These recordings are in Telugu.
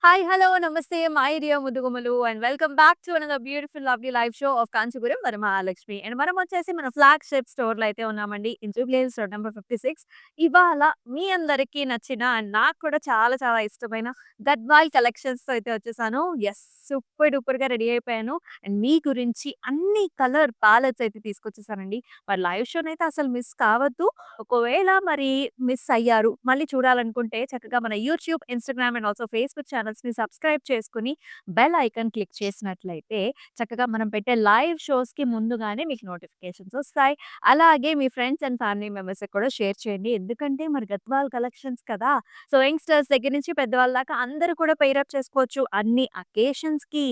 Hi, hello, namaste, my dear ముద్దుగుమ్మలు and welcome back to another beautiful, lovely live show of Kanchipuram Varamahalakshmi. And మనం వచ్చేసి మన ఫ్లాగ్‌షిప్ స్టోర్‌లో అయితే ఉన్నామండి. In Jubilee Hills road number 56. ఇవాళ మీ అందరికీ నచ్చిన అండ్ నాకు కూడా చాలా చాలా ఇష్టమైన గద్వాల్ కలెక్షన్స్‌తో అయితే వచ్చేసాను. యెస్! సూపర్ డూపర్‌గా రెడీ అయిపోయాను. అండ్ మీ గురించి అన్ని కలర్ ప్యాలెట్స్ అయితే తీసుకొచ్చేసానండి. మరి లైవ్ షోనైతే అసలు మిస్ కావద్దు. ఒకవేళ మరి మిస్ అయ్యారు. మళ్ళీ చూడాలనుకుంటే చక్కగా మన YouTube, Instagram and also Facebook ఛానెల్స్‌ని సబ్స్క్రైబ్ చేసుకొని బెల్ ఐకాన్ క్లిక్ చేసినట్లయితే చక్కగా మనం పెట్టే లైవ్ షోస్‌కి ముందుగానే మీకు నోటిఫికేషన్స్ వస్తాయి. అలాగే మీ ఫ్రెండ్స్ అండ్ ఫ్యామిలీ మెంబర్స్‌కి కూడా షేర్ చేయండి. ఎందుకంటే మరి గద్వాల్ కలెక్షన్స్ కదా! సో, యంగ్‌స్టర్స్ దగ్గర నుంచి పెద్దవాళ్ళ దాకా అందరూ కూడా పెయిర్ అప్ చేసుకోవచ్చు. అన్ని అకేషన్స్‌కి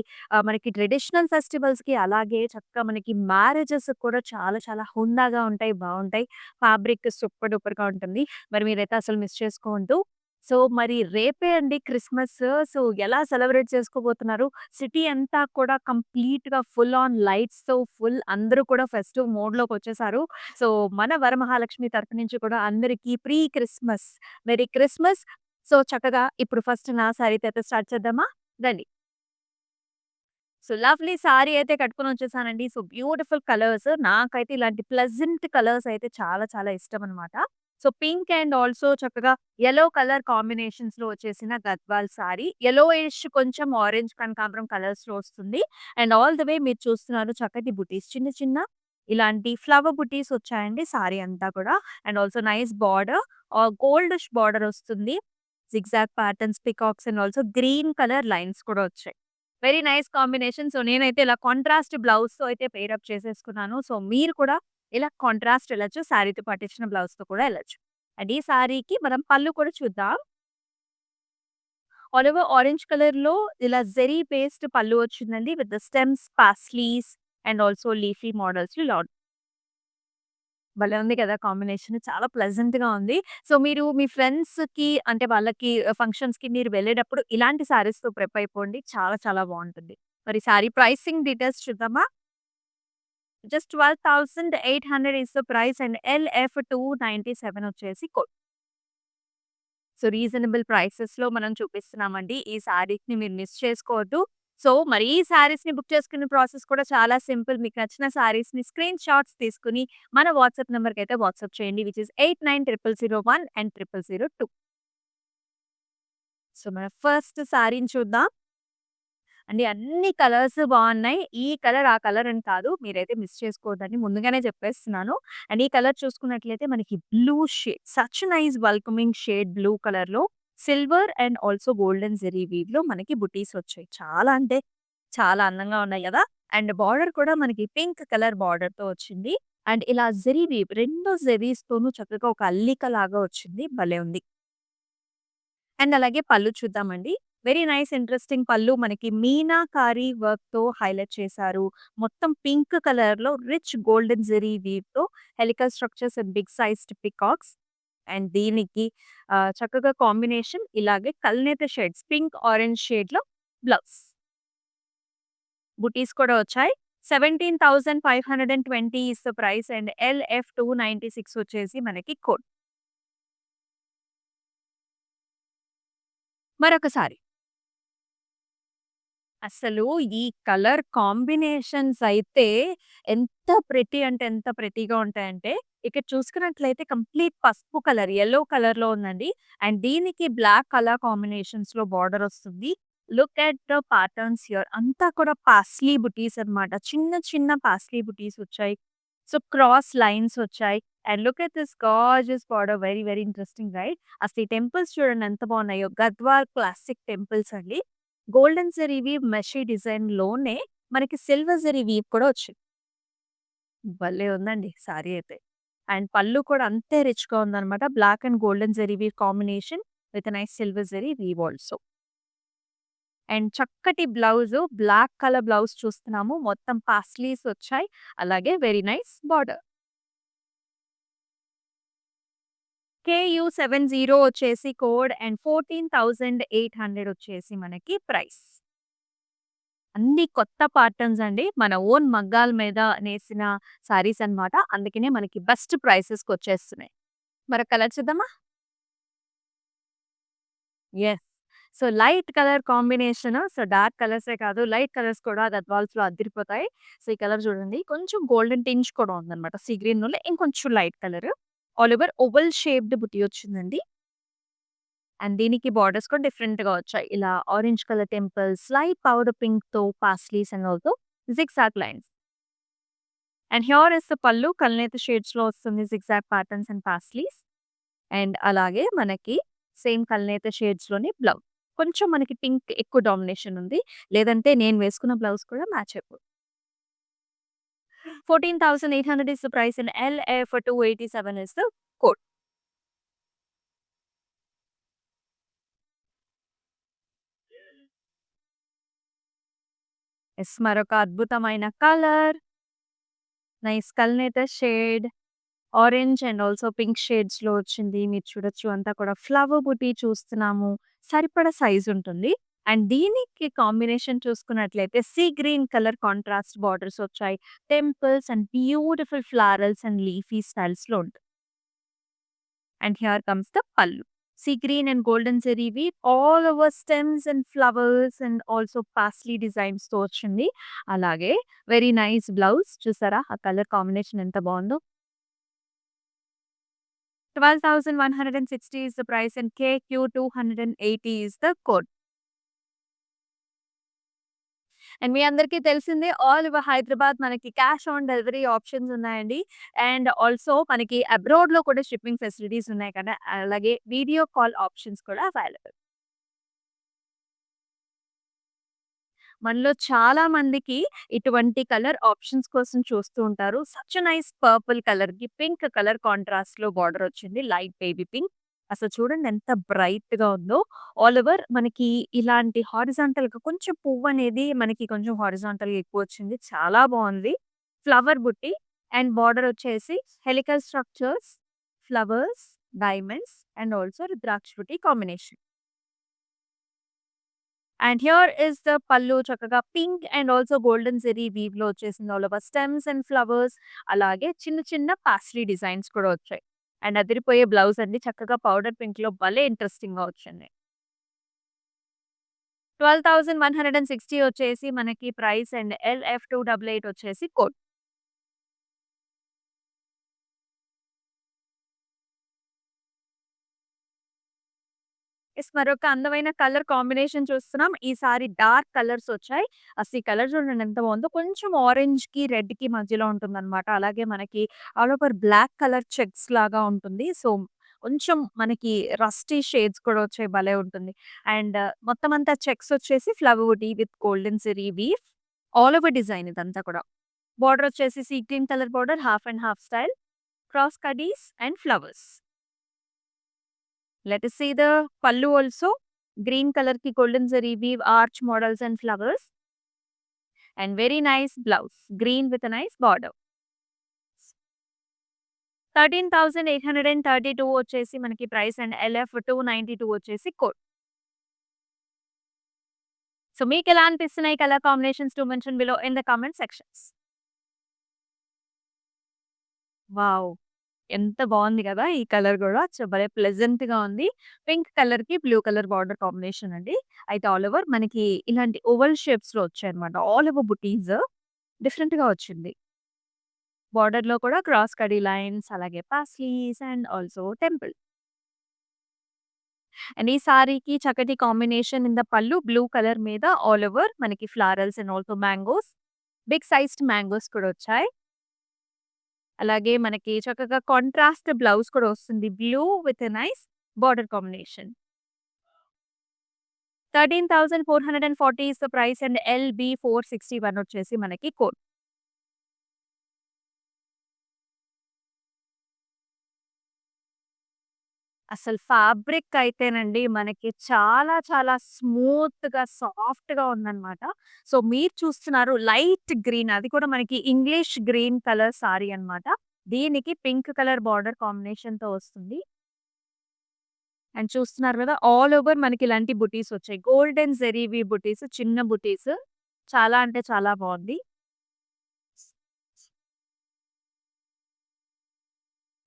మనకి ట్రెడిషనల్ ఫెస్టివల్స్‌కి అలాగే చక్కగా మనకి మ్యారేజెస్‌కి కూడా చాలా చాలా హుందాగా ఉంటాయి. బావుంటాయి. ఫ్యాబ్రిక్ సూపర్ డూపర్‌గా ఉంటుంది. మరి మీరైతే అసలు మిస్ చేసుకోవద్దు. సో, మరి రేపే అండి క్రిస్మస్. సో, ఎలా సెలబ్రేట్ చేసుకోబోతున్నారు? సిటీ అంతా కూడా కంప్లీట్‌గా ఫుల్ ఆన్ లైట్స్‌తో ఫుల్ అందరూ కూడా ఫెస్టివ్ మోడ్‌లోకొచ్చేసారు. సో, మన వరమహాలక్ష్మి తరపు నుంచి కూడా అందరికీ pre Christmas, merry Christmas. So, చక్కగా ఇప్పుడు ఫస్ట్ నా శారీతో అయితే స్టార్ట్ చేద్దామా? రండి. సో, లవ్లీ సారీ అయితే కట్టుకొనొచ్చేసానండి. So, beautiful colours. నాకైతే ఇలాంటి ప్లెజెంట్ కలర్స్ అయితే చాలా చాలా ఇష్టమనమాట. సో, పింక్ అండ్ ఆల్సో చక్కగా యెల్లో కలర్ కాంబినేషన్స్‌లో వచ్చేసిన గద్వాల్ సారీ. యెల్లోయిష్ కొంచెం ఆరెంజ్ కనకాంబరం కలర్స్‌లో వస్తుంది. అండ్ ఆల్ ది వే మీరు చూస్తున్నారు చక్కటి బుటీస్. చిన్న చిన్న ఇలాంటి ఫ్లవర్ బుటీస్ వచ్చాయండి సారీ అంతా కూడా. And also nice border. Goldish border వస్తుంది. Zigzag patterns, peacocks and also green colour lines కూడా వచ్చాయి. Very nice combination. సో, నేనైతే ఇలా కాంట్రాస్ట్ బ్లౌజ్‌తో అయితే పెయిర్ అప్ చేసేసుకున్నాను. సో, మీరు కూడా ఇలా కాంట్రాస్ట్ ఎళ్ళొచ్చు. శారీతో పట్టించిన బ్లౌజ్‌తో కూడా ఎళ్ళొచ్చు. అండ్ ఈ శారీకి మనం పళ్ళు కూడా చూద్దాం. ఆల్ ఓవర్ ఆరెంజ్ కలర్‌లో ఇలా జెరీ బేస్డ్ పళ్ళు వచ్చిందండి. With the stems, paisleys and also leafy మోడల్స్‌లో ఇలా భలే ఉంది కదా! కాంబినేషన్. చాలా ప్లెజెంట్‌గా ఉంది. సో, మీరు మీ ఫ్రెండ్స్‌కి అంటే వాళ్ళకి ఫంక్షన్స్‌కి మీరు వెళ్ళేటప్పుడు ఇలాంటి శారీస్‌తో ప్రెప్ అయిపోండి. చాలా చాలా బావుంటుంది. మరి శారీ ప్రైసింగ్ డీటెయిల్స్ చూద్దామా? Just 12,800 is the price and LF297 వచ్చేసి కోడ్. సో, రీజనబుల్ ప్రైసెస్‌లో మనం చూపిస్తున్నామండి. ఈ శారీస్‌ని మీరు మిస్ చేసుకోవద్దు. సో, మరి ఈ శారీస్‌ని బుక్ చేసుకునే ప్రాసెస్ కూడా చాలా సింపుల్. మీకు నచ్చిన శారీస్‌ని స్క్రీన్ షాట్స్ తీసుకొని మన వాట్సాప్ నంబర్‌కైతే వాట్సాప్ చేయండి. Which is 890001 and 0002. సో, మన ఫస్ట్ శారీని చూద్దాం. అండి అన్ని కలర్స్ బావున్నాయి. ఈ కలర్, ఆ కలర్ అని కాదు. మీరైతే మిస్ చేసుకోవద్దని ముందుగానే చెప్పేస్తున్నాను. అండ్ ఈ కలర్ చూసుకున్నట్లయితే మనకి blue shade such nice welcoming shade blue కలర్‌లో silver and also golden zari వీవ్‌లో మనకి బుటీస్ వచ్చాయి. చాలా అంటే చాలా అందంగా ఉన్నాయి గదా! అండ్ బార్డర్ కూడా మనకి పింక్ కలర్ బార్డర్‌తో వచ్చింది. అండ్ ఇలా జెరీ వీవ్ 2 జెరీస్‌తోనూ చక్కగా ఒక అల్లికలాగా వచ్చింది. భలే ఉంది. అండ్ అలాగే పళ్ళు చూద్దామండి. వెరీ నైస్ ఇంట్రెస్టింగ్ పళ్ళు మనకి మీనాకారి వర్క్‌తో హైలైట్ చేశారు. మొత్తం పింక్ కలర్‌లో రిచ్ గోల్డెన్ జెరీ వీవ్‌తో helical structures and big sized peacocks. And దీనికి చక్కగా కాంబినేషన్ ఇలాగే కల్నేత షేడ్స్ పింక్, ఆరెంజ్ షేడ్‌లో బ్లౌజ్. బుటీస్ కూడా వచ్చాయి. 17,520 is the price and LF296 వచ్చేసి మనకి కోడ్. మరొకసారి అసలు ఈ కలర్ కాంబినేషన్స్ అయితే ఎంత ప్రెటీ అంటే ఎంత ప్రెటీగా ఉంటాయంటే, ఇక్కడ చూసుకున్నట్లయితే కంప్లీట్ పసుపు కలర్, యెల్లో కలర్‌లో ఉందండి. అండ్ దీనికి బ్లాక్ కలర్ కాంబినేషన్స్‌లో బార్డర్ వస్తుంది. Look at the patterns here అంతా కూడా పాస్లీ బుటీస్ అన్నమాట. చిన్న చిన్న పాస్లీ బుటీస్ వచ్చాయి. సో, క్రాస్ లైన్స్ వచ్చాయి. And look at this gorgeous border very very interesting right. అసలు ఈ టెంపుల్స్ చూడండి ఎంత బాగున్నాయో. గద్వాల్ క్లాసిక్ టెంపుల్స్ అండి. గోల్డెన్ జరీ వీవ్ మెషీ డిజైన్‌లోనే మనకి సిల్వర్ జరీ వీవ్ కూడా వచ్చింది. భలే ఉందండి సారీ అయితే. అండ్ పళ్ళు కూడా అంతే రిచ్‌గా ఉందన్నమాట. Black and golden zari weave combination with nice silver zari weave also. And చక్కటి బ్లౌజు బ్లాక్ కలర్ బ్లౌజ్ చూస్తున్నాము. మొత్తం పాస్లీస్ వచ్చాయి. అలాగే వెరీ నైస్ బార్డర్. KU70 వచ్చేసి కోడ్ అండ్ 14,800 వచ్చేసి మనకి ప్రైస్. అన్ని కొత్త ప్యాటర్న్స్ అండి. మన ఓన్ మగ్గాల మీద నేసిన సారీస్ అన్నమాట. అందుకనే మనకి బెస్ట్ ప్రైసెస్‌కొచ్చేస్తున్నాయి. మరో కలర్ చూద్దామా? Yes. So, light colour combination. So, dark కలర్సే కాదు, లైట్ కలర్స్ కూడా గద్వాల్స్‌లో అద్దిరిపోతాయి. సో, ఈ కలర్ చూడండి. కొంచెం గోల్డెన్ టింజ్ కూడా ఉందన్నమాట. సీ గ్రీన్‌లోనే ఇంకొంచెం light colour. All over oval shaped butti వచ్చిందండి. అండ్ దీనికి బార్డర్స్ కూడా డిఫరెంట్‌గా వచ్చాయి. ఇలా orange colour temples, light powder పింక్‌తో paisleys and also zigzag lines. And here is the pallu కల్నేత షేడ్స్‌లో వస్తుంది. Zigzag patterns and paisleys. And అలాగే మనకి సేమ్ కల్నేత షేడ్స్‌లోనే బ్లౌజ్. కొంచెం మనకి పింక్ ఎక్కువ డామినేషన్ ఉంది. లేదంటే నేను వేసుకున్న బ్లౌజ్ కూడా మ్యాచ్ అయిపోద్ది. 14,800 is the price and LF 287 is the code. Yes. మరొక అద్భుతమైన కలర్. నైస్ కల్నేత shade. Orange and also pink షేడ్స్‌లో వచ్చింది. మీరు చూడొచ్చు అంతా కూడా ఫ్లవర్ బుటీ చూస్తున్నాము. సరిపడా సైజ్ ఉంటుంది. అండ్ దీనికి కాంబినేషన్ చూసుకున్నట్లయితే sea green colour contrast borders వచ్చాయి. Temples and beautiful florals and leafy స్టైల్స్‌లో ఉంటుంది. And here comes the pallu. Sea green and golden zari weave all over stems and flowers and also parsley designs తో వచ్చింది. అలాగే వెరీ నైస్ బ్లౌజ్ చూసారా? ఆ కలర్ కాంబినేషన్ ఎంత బావుందో. 12,160 is the price and KQ 280 is the code. And మీ అందరికీ తెలిసిందే ఆల్ ఓవర్ హైదరాబాద్ మనకి క్యాష్ ఆన్ డెలివరీ ఆప్షన్స్ ఉన్నాయండి. అండ్ ఆల్సో మనకి అబ్రాడ్‌లో కూడా షిప్పింగ్ ఫెసిలిటీస్ ఉన్నాయి కదా! అలాగే వీడియో కాల్ ఆప్షన్స్ కూడా అవైలబుల్. మనలో చాలా మందికి ఇటువంటి కలర్ ఆప్షన్స్ కోసం చూస్తూ ఉంటారు. సచ్ ఎ నైస్ పర్పుల్ కలర్‌కి పింక్ కలర్ కాంట్రాస్ట్‌లో బార్డర్ వచ్చింది. Light baby pink. అసలు చూడండి ఎంత బ్రైట్‌గా ఉందో. ఆల్ ఓవర్ మనకి ఇలాంటి హారిజాంటల్‌గా కొంచెం పువ్వనేది మనకి కొంచెం హారిజాంటల్‌గా ఎక్కువొచ్చింది. చాలా బావుంది. ఫ్లవర్ బుట్టి అండ్ బార్డర్ వచ్చేసి helical structures, flowers, diamonds and also rudraksha butti combination. And here is the pallu చక్కగా pink and also golden zari వీవ్‌లో వచ్చేసింది. All over stems and flowers అలాగే చిన్న చిన్న పాస్ట్రీ డిజైన్స్ కూడా వచ్చాయి. అండ్ అదిరిపోయే బ్లౌజ్ అండి చక్కగా పౌడర్ పింక్‌లో భలే ఇంట్రెస్టింగ్‌గా వచ్చింది. 12,160 వచ్చేసి మనకి ప్రైస్ అండ్ LF288 వచ్చేసి కోడ్. యెస్. మరొక అందమైన కలర్ కాంబినేషన్ చూస్తున్నాం. ఈసారి డార్క్ కలర్స్ వచ్చాయి. అసలు ఈ కలర్ చూడండి ఎంత బావుందో. కొంచెం ఆరెంజ్‌కి, రెడ్‌కి మధ్యలో ఉంటుందన్నమాట. అలాగే మనకి all over black colour checks లాగా ఉంటుంది. సో, కొంచెం మనకి రస్టీ షేడ్స్ కూడా వచ్చాయి. భలే ఉంటుంది. అండ్ మొత్తం అంతా చెక్స్ వచ్చేసి flower woody with golden zari weave. All over design ఇదంతా కూడా. బార్డర్ వచ్చేసి sea green colour border half and half style. Cross కడీస్ and flowers. Let us see the pallu also. Green color ki golden zari weave arch models and flowers. And very nice blouse. Green with a nice border. 13,832 వచ్చేసి మనకి ప్రైస్ అండ్ LF 292 వచ్చేసి కోడ్. సో మీకెలా అనిపిస్తున్నాయి colour combinations to mention below in the comment sections. Wow! ఎంత బావుంది గదా! ఈ కలర్ గూడా. భలే ప్లెజెంట్‌గా ఉంది. పింక్ కలర్‌కి బ్లూ కలర్ బార్డర్ కాంబినేషన్ అండి. అయితే ఆల్ ఓవర్ మనకి ఇలాంటి ఓవల్ షేప్స్‌లో వచ్చాయన్నమాట. ఆల్ ఓవర్ బుటీస్ డిఫరెంట్‌గా వచ్చింది. బార్డర్‌లో కూడా క్రాస్ కడీ లైన్స్ అలాగే paisleys and also temple. And ఈ సారీకి చక్కటి combination in the pallu blue colour మీద ఆల్ ఓవర్ మనకి florals and also mangoes. Big sized mangoes కూడా వచ్చాయి. అలాగే మనకి చక్కగా కాంట్రాస్ట్ బ్లౌజ్ కూడా వస్తుంది. Blue with a nice border combination. 13,440 is the price and LB 461 వచ్చేసి మనకి కోడ్. అసలు ఫ్యాబ్రిక్ అయితేనండి మనకి చాలా చాలా స్మూత్‌గా, సాఫ్ట్‌గా ఉందన్నమాట. సో, మీరు చూస్తున్నారు లైట్ గ్రీన్ అది కూడా మనకి ఇంగ్లీష్ గ్రీన్ కలర్ సారీ అన్నమాట. దీనికి పింక్ కలర్ బార్డర్ కాంబినేషన్‌తో వస్తుంది. అండ్ చూస్తున్నారు కదా! ఆల్ ఓవర్ మనకి ఇలాంటి బుటీస్ వచ్చాయి. గోల్డెన్ జెరీవి బుటీస్, చిన్న బుటీస్. చాలా అంటే చాలా బావుంది.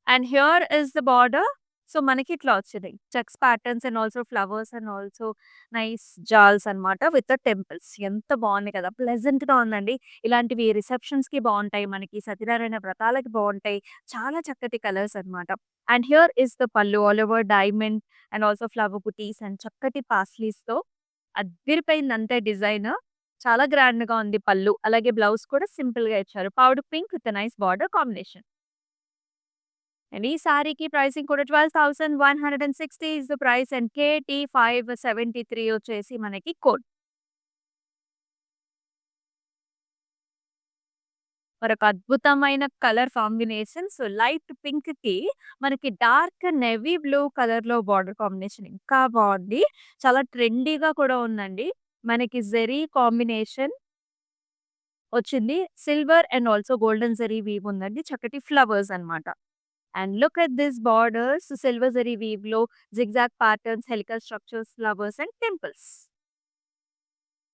And here is the border. So, మనకి ఇట్లా వచ్చినాయి. Checks patterns and also flowers and also nice jaals అన్నమాట విత్ ద టెంపుల్స్. ఎంత బాగున్నాయి కదా! ప్లెజెంట్‌గా ఉందండి. ఇలాంటివి రిసెప్షన్స్‌కి బావుంటాయి. మనకి సత్యనారాయణ వ్రతాలకి బావుంటాయి. చాలా చక్కటి కలర్స్ అన్నమాట. అండ్ హియర్ ఈస్ ద పల్లు all over diamond and also flower buttis and చక్కటి పాస్లీస్‌తో అద్దిరిపోయిందంతే డిజైన్. చాలా గ్రాండ్‌గా ఉంది పల్లు. అలాగే బ్లౌజ్ కూడా సింపుల్‌గా ఇచ్చారు. Powder pink with nice border combination. And ఈ సారీకి ప్రైసింగ్ కూడా 12,160 is the price and KT 573 వచ్చేసి మనకి కోడ్. మరొక అద్భుతమైన కలర్ కాంబినేషన్. సో, లైట్ పింక్‌కి మనకి డార్క్ నేవీ బ్లూ కలర్‌లో బార్డర్ కాంబినేషన్ ఇంకా బావుంది. చాలా ట్రెండీగా కూడా ఉందండి. మనకి జెరీ కాంబినేషన్ వచ్చింది. Silver and also golden zari weave ఉందండి. చక్కటి ఫ్లవర్స్ అన్నమాట. And look at this borders silver zari వీవ్‌లో zigzag patterns, helical structures, flowers and temples.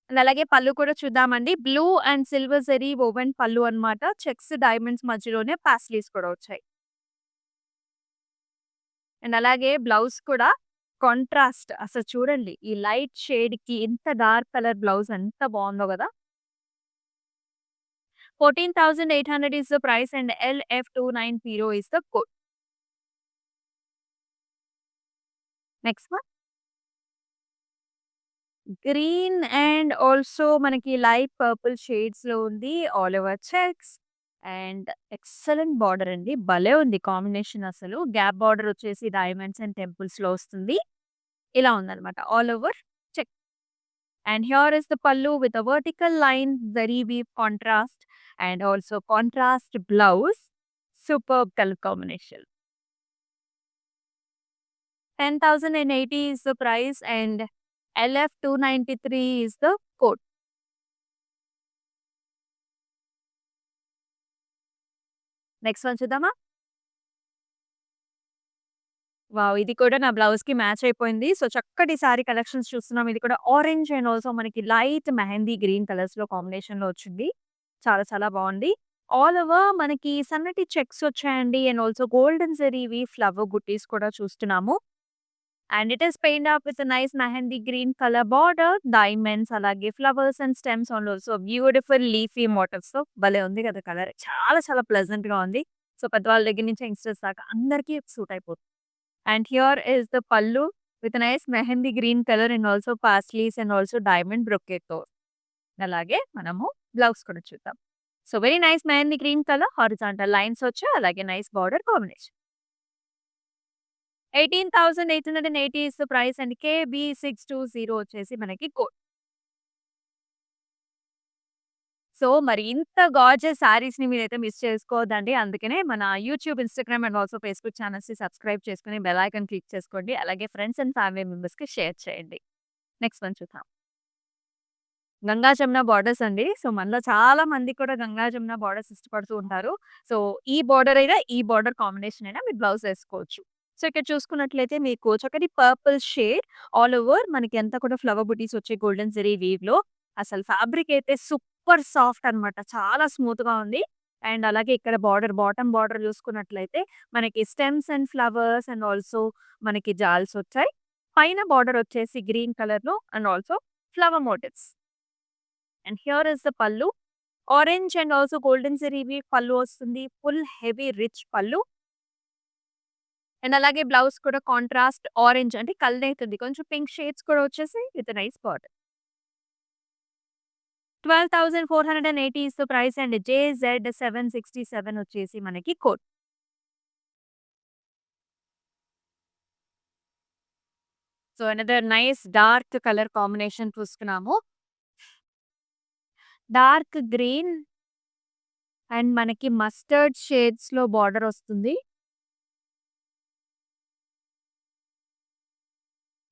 And అలాగే పళ్ళు కూడా చూద్దామండి. Blue and silver zari woven pallu అన్నమాట. చెక్స్, డైమండ్స్ మధ్యలోనే పాస్లీస్ కూడా వచ్చాయి. అండ్ అలాగే బ్లౌజ్ కూడా కాంట్రాస్ట్ అసలు చూడండి. ఈ లైట్ షేడ్‌కి ఇంత డార్క్ కలర్ బ్లౌజ్ ఎంత బావుందో గదా! 14,800 is the price and LF290 is the code. Next one green and also మనకి లైట్ పర్పుల్ షేడ్స్‌లో ఉంది. All over checks and excellent border అండి. భలే ఉంది కాంబినేషన్ అసలు. గ్యాప్ బార్డర్ వచ్చేసి డైమండ్స్ అండ్ టెంపుల్స్‌లో వస్తుంది. ఇలా ఉందన్నమాట. All over check. And here is the pallu with a vertical line zari weave contrast and also contrast blouse. Superb colour combination. 10,080 is the price and LF293 is the code. Next one చూద్దామా? వావ్! ఇది కూడా నా బ్లౌజ్‌కి మ్యాచ్ అయిపోయింది. సో, చక్కటి సారీ కలెక్షన్స్ చూస్తున్నాం. ఇది కూడా ఆరెంజ్ అండ్ ఆల్సో మనకి లైట్ మెహందీ గ్రీన్ కలర్స్‌లో కాంబినేషన్‌లో వచ్చింది. చాలా చాలా బావుంది. ఆల్ ఓవర్ మనకి సన్నటి చెక్స్ వచ్చాయండి. అండ్ ఆల్సో గోల్డెన్ జరీవి ఫ్లవర్ బుట్టీస్ కూడా చూస్తున్నాము. And it is paired up with nice mehndi green colour border, diamonds అలాగే flowers and stems on also beautiful leafy మోటివ్స్‌తో భలే ఉంది కదా కలర్. చాలా చాలా ప్లెజెంట్‌గా ఉంది. సో, పెద్దవాళ్ళ దగ్గర నుంచి యంగ్‌స్టర్స్ దాకా అందరికీ సూట్ అయిపోతుంది. And here is the pallu with nice mehndi green colour and also paisleys and also diamond బ్రొకేట్‌తో. అలాగే మనము బ్లౌజ్ కూడా చూద్దాం. So, very nice mehndi green colour horizontal lines వచ్చాయి. అలాగే nice border combination. 18,880 is the price and KB620 వచ్చేసి మనకి కోడ్. సో, మరి ఇంత గార్జియస్ శారీస్‌ని మీరైతే మిస్ చేసుకోవద్దండి. అందుకనే మన YouTube, Instagram and also Facebook ఛానెల్స్‌ని సబ్స్క్రైబ్ చేసుకొని బెల్ ఐకాన్ క్లిక్ చేసుకోండి. అలాగే ఫ్రెండ్స్ అండ్ ఫ్యామిలీ మెంబర్స్‌కి షేర్ చేయండి. నెక్స్ట్ వన్ చూద్దాం. గంగా జమున బార్డర్స్ అండి. సో, మనలో చాలా మంది కూడా గంగా జమున బార్డర్స్ ఇష్టపడుతూ ఉంటారు. సో, ఈ బార్డర్ అయినా, ఈ బార్డర్ కాంబినేషన్ అయినా మీరు బ్లౌజ్ ఏసుకోవచ్చు. సో, ఇక్కడ చూసుకున్నట్లయితే మీకు చక్కటి పర్పుల్ షేడ్ ఆల్ ఓవర్ మనకి అంతా కూడా ఫ్లవర్ బుటీస్ వచ్చాయి గోల్డెన్ జరీ వీవ్‌లో. అసలు ఫ్యాబ్రిక్ అయితే సూపర్ సాఫ్ట్ అన్నమాట. చాలా స్మూత్‌గా ఉంది. అండ్ అలాగే ఇక్కడ బార్డర్ బాటమ్ బార్డర్ చూసుకున్నట్లయితే మనకి stems and flowers and also మనకి జాల్స్ వచ్చాయి. పైన బార్డర్ వచ్చేసి గ్రీన్ కలర్‌లో and also flower motifs. And here is the pallu. Orange and also golden జరీవి పల్లు వస్తుంది. Full heavy rich pallu. And అలాగే బ్లౌజ్ కూడా కాంట్రాస్ట్ ఆరెంజ్ అంటే కలనేతుంది. కొంచెం పింక్ షేడ్స్ కూడా వచ్చేసి with nice border. 12,480 is the price and JZ767 వచ్చేసి మనకి code. So, another nice dark colour combination చూసుకున్నాము. డార్క్ గ్రీన్ అండ్ మనకి మస్టర్డ్ షేడ్స్‌లో బార్డర్ వస్తుంది.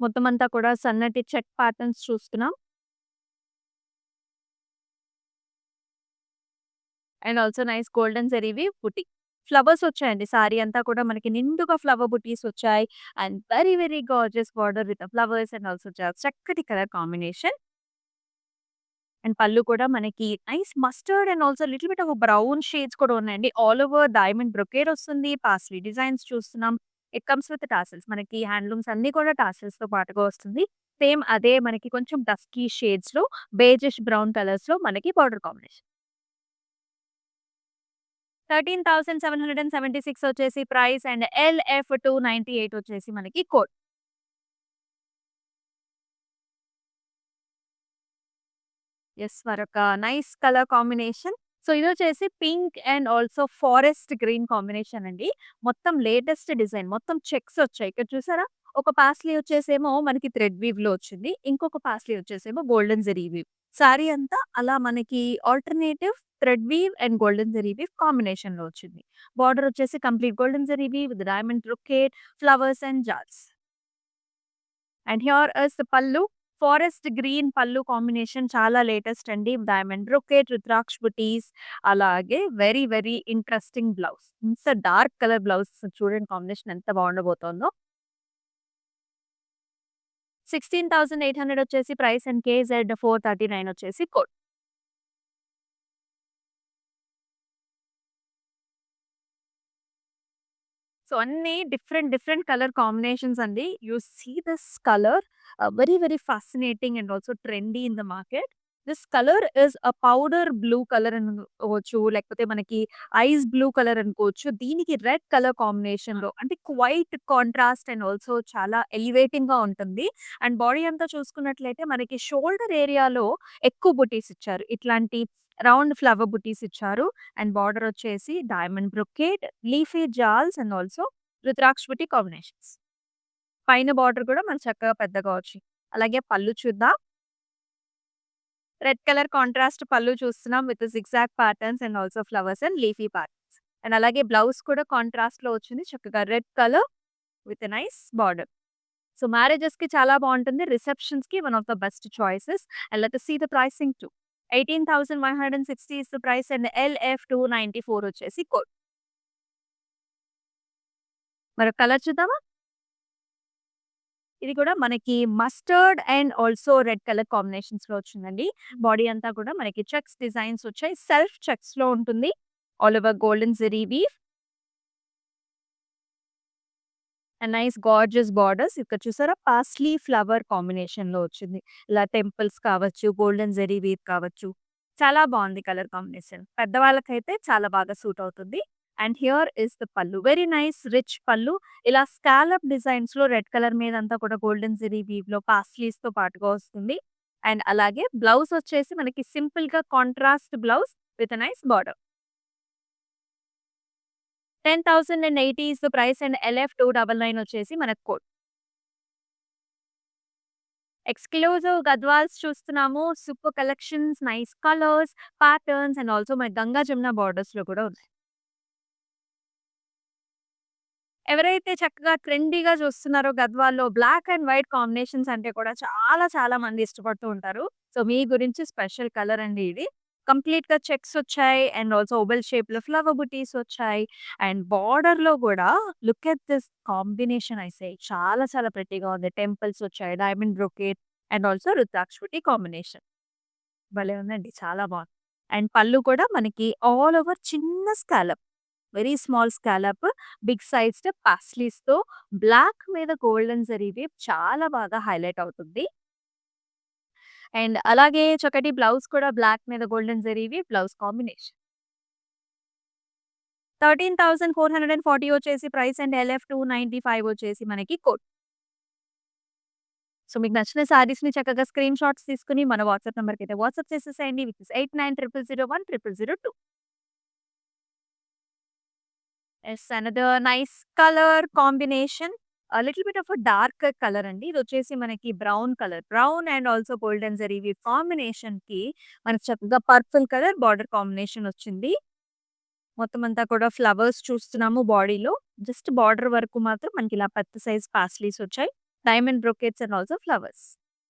మొత్తం అంతా కూడా సన్నటి చెక్ ప్యాటర్న్స్ చూస్తున్నాం. And also nice golden జరీవి buti. Flowers వచ్చాయండి. సారీ అంతా కూడా మనకి నిండుగా ఫ్లవర్ బుటీస్ వచ్చాయి. And very very gorgeous border with flowers and also చక్కటి కలర్ కాంబినేషన్. అండ్ పళ్ళు కూడా మనకి nice mustard and also little bit of brown shades కూడా ఉన్నాయండి. ఆల్ ఓవర్ డైమండ్ బ్రొకేడ్ వస్తుంది. పాస్లీ డిజైన్స్ చూస్తున్నాం. It comes with tassels. మనకి హ్యాండ్లూమ్స్ అన్నీ కూడా టాసిల్స్‌తో పాటుగా వస్తుంది. సేమ్ అదే మనకి కొంచెం డస్కీ షేడ్స్‌లో బేజిష్ బ్రౌన్ కలర్స్‌లో మనకి బార్డర్ కాంబినేషన్. 13,776 వచ్చేసి ప్రైస్ అండ్ LF298 వచ్చేసి మనకి కోడ్. యెస్. మరొక నైస్ కలర్ కాంబినేషన్. సో, ఇదొచ్చేసి pink and also forest green combination అండి. మొత్తం లేటెస్ట్ డిజైన్. మొత్తం చెక్స్ వచ్చాయి. ఇక్కడ చూసారా? ఒక పాస్లీ వచ్చేసేమో మనకి థ్రెడ్ వీవ్‌లో వచ్చింది. ఇంకొక పాస్లీ వచ్చేసేమో గోల్డెన్ జరీ వీవ్. సారీ అంతా అలా మనకి alternative thread weave and golden zari weave కాంబినేషన్‌లో వచ్చింది. బార్డర్ వచ్చేసి complete golden zari weave with diamond brocade, flowers and jars. And here is the pallu. Forest green pallu combination చాలా లేటెస్ట్ అండి. డైమండ్ బ్రొకేట్, రుద్రాక్ష బుటీస్ అలాగే వెరీ వెరీ ఇంట్రెస్టింగ్ బ్లౌజ్. ఇంత డార్క్ కలర్ బ్లౌజ్ చూడండి కాంబినేషన్ ఎంత బాగుండబోతోందో. 16,800 వచ్చేసి ప్రైస్ అండ్ KZ 439 వచ్చేసి కోడ్. సో, అన్నీ డిఫరెంట్, డిఫరెంట్ కలర్ కాంబినేషన్స్ అండి. You see this colour very, very fascinating and also trendy in the market. This colour is powder blue colour అనుకోవచ్చు. లేకపోతే మనకి ఐస్ బ్లూ కలర్ అనుకోవచ్చు. దీనికి రెడ్ కలర్ కాంబినేషన్‌లో అంటే క్వైట్ కాంట్రాస్ట్ అండ్ ఆల్సో చాలా ఎలివేటింగ్‌గా ఉంటుంది. అండ్ బాడీ అంతా చూసుకున్నట్లయితే మనకి షోల్డర్ ఏరియాలో ఎక్కువ బుటీస్ ఇచ్చారు. ఇట్లాంటి రౌండ్ ఫ్లవర్ బుటీస్ ఇచ్చారు. అండ్ బార్డర్ వచ్చేసి diamond brocade, leafy jaals and also rudraksha butti combinations. పైన బార్డర్ కూడా మనకు చక్కగా పెద్దగా వచ్చింది. అలాగే పళ్ళు చూద్దాం. రెడ్ కలర్ కాంట్రాస్ట్ పళ్ళు చూస్తున్నాం with zigzag patterns and also flowers and leafy patterns. And అలాగే బ్లౌజ్ కూడా కాంట్రాస్ట్‌లో వచ్చింది. చక్కగా red colour with nice border. So, మ్యారేజెస్‌కి చాలా బావుంటుంది. రిసెప్షన్స్‌కి one of the best choices. And let us see the pricing too. 18,160 is the price and LF294 వచ్చేసి కోడ్. మరొక కలర్ చూద్దామా? ఇది కూడా మనకి mustard and also red colour కాంబినేషన్స్‌లో వచ్చిందండి. బాడీ అంతా కూడా మనకి చెక్స్ డిజైన్స్ వచ్చాయి. సెల్ఫ్ చెక్స్‌లో ఉంటుంది. All over golden zari weave and nice gorgeous borders. ఇక్కడ చూసారా పాస్లీ ఫ్లవర్ కాంబినేషన్‌లో వచ్చింది. ఇలా టెంపుల్స్ కావచ్చు, గోల్డెన్ జరీ వీవ్ కావచ్చు. చాలా బావుంది కలర్ కాంబినేషన్. పెద్దవాళ్ళకైతే చాలా బాగా సూట్ అవుతుంది. అండ్ హియర్ ఇస్ ద పల్లు. వెరీ నైస్ రిచ్ పల్లు. ఇలా స్కాలప్ డిజైన్స్‌లో రెడ్ కలర్ మీదంతా కూడా గోల్డెన్ జరీ వీవ్‌లో పాస్లీస్‌తో పాటుగా వస్తుంది. అండ్ అలాగే బ్లౌజ్ వచ్చేసి మనకి సింపుల్‌గా contrast blouse with nice border. 10,080 is the price and LF299 వచ్చేసి మనకు కోడ్. ఎక్స్‌క్లూజివ్ గద్వాల్స్ చూస్తున్నాము. Super collections, nice colours, patterns and also మన గంగా జమున బార్డర్స్‌లో కూడా ఉన్నాయి. ఎవరైతే చక్కగా ట్రెండీగా చూస్తున్నారో గద్వాల్లో బ్లాక్ అండ్ వైట్ కాంబినేషన్స్ అంటే కూడా చాలా చాలా మంది ఇష్టపడుతూ ఉంటారు. సో, మీ గురించి స్పెషల్ కలర్ అండి ఇది. కంప్లీట్‌గా చెక్స్ వచ్చాయి అండ్ ఆల్సో ఓవెల్ షేప్‌లో ఫ్లవర్ బుటీస్ వచ్చాయి. అండ్ బార్డర్‌లో కూడా look at this combination I say చాలా చాలా ప్రెట్టీగా ఉంది. టెంపుల్స్ వచ్చాయి. Diamond brocade and also rudraksha butti combination. భలే ఉందండి. చాలా బావుంది. అండ్ పళ్ళు కూడా మనకి ఆల్ ఓవర్ చిన్న scallop. Very small scallop, big sized పాస్లీస్‌తో బ్లాక్ మీద గోల్డెన్ జరీ వీవ్ చాలా బాగా హైలైట్ అవుతుంది. అండ్ అలాగే చక్కటి బ్లౌజ్ కూడా బ్లాక్ మీద golden zari weave blouse combination. 13,440 వచ్చేసి ప్రైస్ అండ్ LF295 వచ్చేసి మనకి కోడ్. సో, మీకు నచ్చిన శారీస్‌ని చక్కగా స్క్రీన్ షాట్స్ తీసుకొని మన వాట్సాప్ నంబర్‌కైతే వాట్సాప్ చేసేసేయండి. Which is 8900010002. Yes. Another nice colour combination. Little bit of dark colour అండి. ఇదొచ్చేసి మనకి brown colour. Brown and also golden zari weave కాంబినేషన్‌కి మనకి చక్కగా పర్పుల్ కలర్ బార్డర్ కాంబినేషన్ వచ్చింది. మొత్తం అంతా కూడా ఫ్లవర్స్ చూస్తున్నాము బాడీలో. జస్ట్ బార్డర్ వరకు మాత్రం మనకి ఇలా పెద్ద సైజ్ పాస్లీస్ వచ్చాయి. Diamond brocades and also flowers.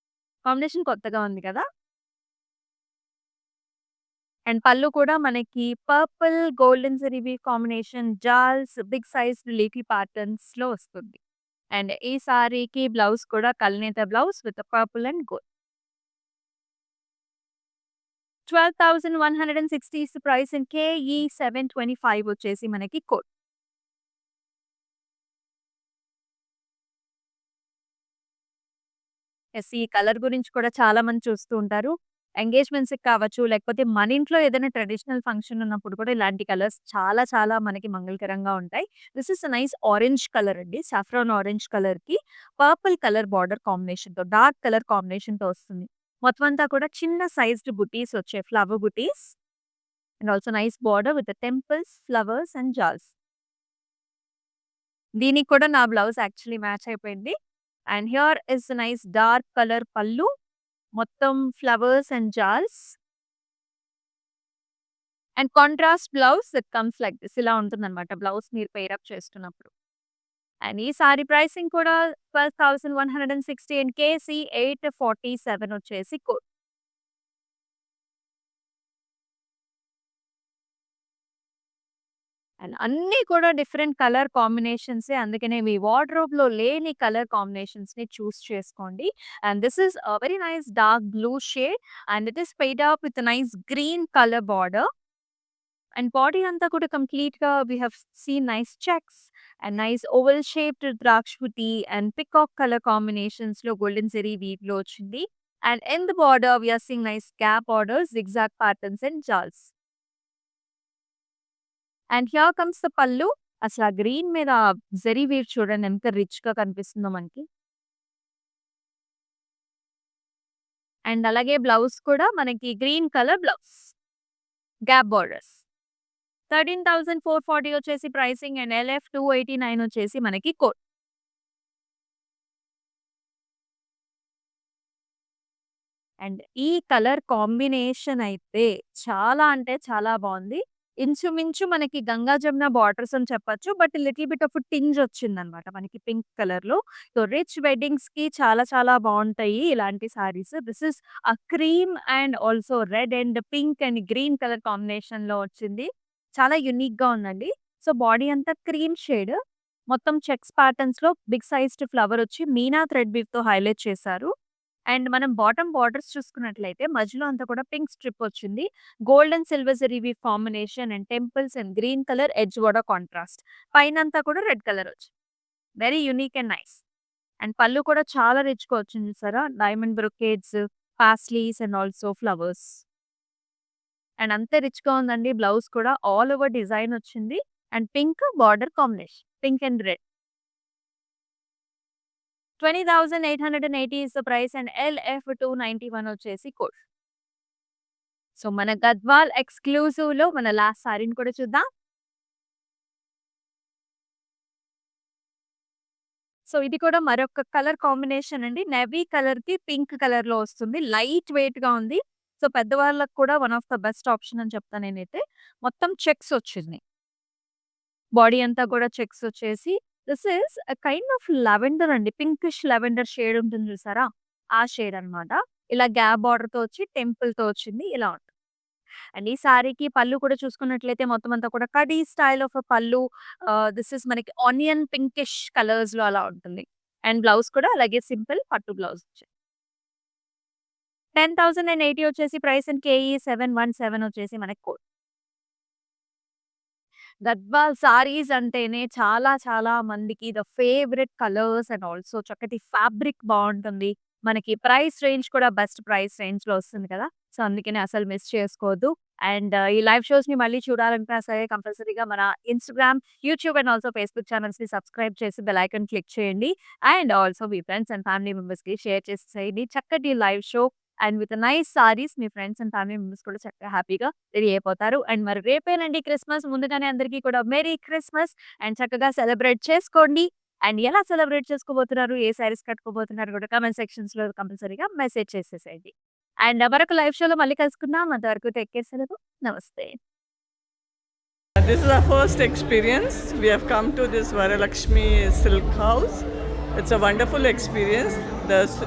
Combination కొత్తగా ఉంది కదా! అండ్ పళ్ళు కూడా మనకి purple, golden zari combination jaals, big sized leafy ప్యాటర్న్స్‌లో వస్తుంది. అండ్ ఈ సారీకి బ్లౌజ్ కూడా కల్నేత blouse with purple and gold. 12,160 is the price and KE725 వచ్చేసి మనకి కోడ్. యెస్. ఈ కలర్ గురించి కూడా చాలా మంది చూస్తూ ఉంటారు. ఎంగేజ్‌మెంట్స్‌కి కావచ్చు, లేకపోతే మన ఇంట్లో ఏదైనా ట్రెడిషనల్ ఫంక్షన్ ఉన్నప్పుడు కూడా ఇలాంటి కలర్స్ చాలా చాలా మనకి మంగళకరంగా ఉంటాయి. This is a nice orange colour అండి. సాఫ్రాన్ ఆరెంజ్ కలర్‌కి పర్పుల్ కలర్ బార్డర్ కాంబినేషన్‌తో, డార్క్ కలర్ కాంబినేషన్‌తో వస్తుంది. మొత్తం అంతా కూడా చిన్న సైజ్డ్ బుటీస్ వచ్చాయి. Flower buttis and also nice border with temples, flowers and jaals. దీనికి కూడా నా బ్లౌజ్ యాక్చువల్లీ మ్యాచ్ అయిపోయింది. And here is nice dark colour pallu. మొత్తం flowers and jaals. And contrast blouse it comes like this. ఇలా ఉంటుందన్నమాట బ్లౌజ్ మీరు పెయిర్ అప్ చేస్తున్నప్పుడు. అండ్ ఈ సారీ ప్రైసింగ్ కూడా 12,160 అండ్ కేసీ 847 వచ్చేసి కోడ్. అండ్ అన్నీ కూడా డిఫరెంట్ కలర్ కాంబినేషన్సే. అందుకనే మీ వార్డ్‌రోబ్‌లో లేని కలర్ కాంబినేషన్స్‌ని చూస్ చేసుకోండి. And this is a very nice dark blue shade and it is paid up with nice green colour border. And body అంతా కూడా కంప్లీట్‌గా we have seen nice checks and nice oval shaped ద్రాక్షపుటి అండ్ పికాక్ కలర్ కాంబినేషన్స్‌లో గోల్డెన్ జెరీ వీవ్‌లో వచ్చింది. And in the border we are seeing nice gap borders, zigzag patterns and jaals. And here comes the pallu. అసల ఆ గ్రీన్ మీద జెరీ వీవ్ చూడండి ఎంత రిచ్‌గా కనిపిస్తుందో మనకి. అండ్ అలాగే బ్లౌజ్ కూడా మనకి green colour blouse. Gap borders. 13,440 వచ్చేసి ప్రైసింగ్ అండ్ ఎల్ఎఫ్ 289 వచ్చేసి మనకి కోడ్. అండ్ ఈ కలర్ కాంబినేషన్ అయితే చాలా అంటే చాలా బావుంది. ఇంచుమించు మనకి గంగా జమున బార్డర్స్ అని చెప్పొచ్చు. But little bit of tinge వచ్చిందనమాట మనకి పింక్ కలర్‌లో. సో రిచ్ వెడ్డింగ్స్‌కి చాలా చాలా బావుంటాయి ఇలాంటి saris. This is a cream and also red and pink and green colour కాంబినేషన్‌లో వచ్చింది. చాలా యూనిక్‌గా ఉందండి. సో బాడీ అంతా క్రీమ్ షేడ్. మొత్తం చెక్స్ ప్యాటర్న్స్‌లో బిగ్ సైజ్డ్ ఫ్లవర్ వచ్చి మీనా థ్రెడ్ వీవ్‌తో హైలైట్ చేశారు. అండ్ మనం బాటమ్ బార్డర్స్ చూసుకున్నట్లయితే మధ్యలో అంతా కూడా పింక్ స్ట్రిప్ వచ్చింది. Gold and silver zari weave combination and temples and green colour edge border contrast. పైనంతా కూడా రెడ్ కలర్ వచ్చింది. Very unique and nice. And pallu కూడా చాలా రిచ్‌గా వచ్చింది చూసారా? Diamond brocades, paisleys and also flowers. And అంతే రిచ్‌గా ఉందండి బ్లౌజ్ కూడా. ఆల్ ఓవర్ డిజైన్ వచ్చింది. And pink border combination. Pink and red. 20,880 is the price and LF 291 వచ్చేసి కోడ్. సో మన గద్వాల్ ఎక్స్‌క్లూజివ్‌లో మన లాస్ట్ సారీని కూడా చూద్దాం. సో ఇది కూడా మరొక కలర్ కాంబినేషన్ అండి. నేవీ కలర్‌కి పింక్ కలర్‌లో వస్తుంది. లైట్ వెయిట్‌గా ఉంది. సో పెద్దవాళ్ళకి కూడా one of the best option అని చెప్తా నేనైతే. మొత్తం చెక్స్ వచ్చింది. బాడీ అంతా కూడా చెక్స్ వచ్చేసి this is a kind of lavender అండి. పింకిష్ లావెండర్ షేడ్ ఉంటుంది చూసారా? ఆ షేడ్ అన్నమాట. ఇలా గ్యాప్ బార్డర్‌తో వచ్చి టెంపుల్‌తో వచ్చింది. ఇలా ఉంటుంది. అండ్ ఈ సారీకి పళ్ళు కూడా చూసుకున్నట్లయితే మొత్తం అంతా కూడా కడీ స్టైల్ ఆఫ్ పళ్ళు. దిస్ ఈస్ మనకి ఆనియన్ పింకిష్ కలర్స్‌లో అలా ఉంటుంది. అండ్ బ్లౌజ్ కూడా అలాగే సింపుల్ పట్టు బ్లౌజ్ వచ్చింది. 10,080 వచ్చేసి ప్రైస్ అండ్ కేఈ 717 వచ్చేసి మనకి కోడ్. గద్వాల్ సారీస్ అంటేనే చాలా చాలా మందికి the favourite colours and also చక్కటి ఫ్యాబ్రిక్ బావుంటుంది. మనకి ప్రైస్ రేంజ్ కూడా బెస్ట్ ప్రైస్ రేంజ్‌లో వస్తుంది కదా! సో, అందుకనే అసలు మిస్ చేసుకోవద్దు. అండ్ ఈ లైవ్ షోస్‌ని మళ్ళీ చూడాలనుకున్నా సరే కంపల్సరీగా మన Instagram, YouTube and also Facebook ఛానెల్స్‌ని సబ్స్క్రైబ్ చేసి బెల్ ఐకాన్ క్లిక్ చేయండి. అండ్ ఆల్సో మీ ఫ్రెండ్స్ అండ్ ఫ్యామిలీ మెంబర్స్‌కి షేర్ చేసేసేయండి. చక్కటి live show and with nice saris మీ ఫ్రెండ్స్ అండ్ ఫ్యామిలీ మెంబర్స్ కూడా చక్కగా హ్యాపీగా రెడీ అయిపోతారు. అండ్ మరి రేపేనండి క్రిస్మస్. ముందుగానే అందరికీ కూడా మెరీ క్రిస్మస్ అండ్ చక్కగా సెలబ్రేట్ చేసుకోండి. అండ్ ఎలా సెలబ్రేట్ చేసుకోబోతున్నారు? ఏ సారీస్ కట్టుకోబోతున్నారు? కూడా కామెంట్ సెక్షన్స్‌లో కంపల్సరీగా మెసేజ్ చేసేసేయండి. అండ్ మరొక లైవ్ షోలో మళ్ళీ కలుసుకుందాం. అంతవరకు టేక్ కేర్. సెలవు. నమస్తే. This is our first experience. We have come to this Varalakshmi Silk House. It's a wonderful experience.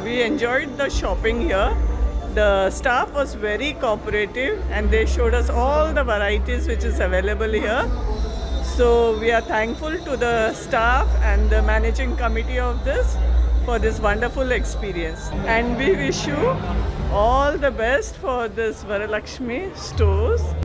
We enjoyed the shopping here. The staff was very cooperative and they showed us all the varieties which is available here. So we are thankful to the staff and the managing committee of this for this wonderful experience. And we wish you all the best for this Varalakshmi stores.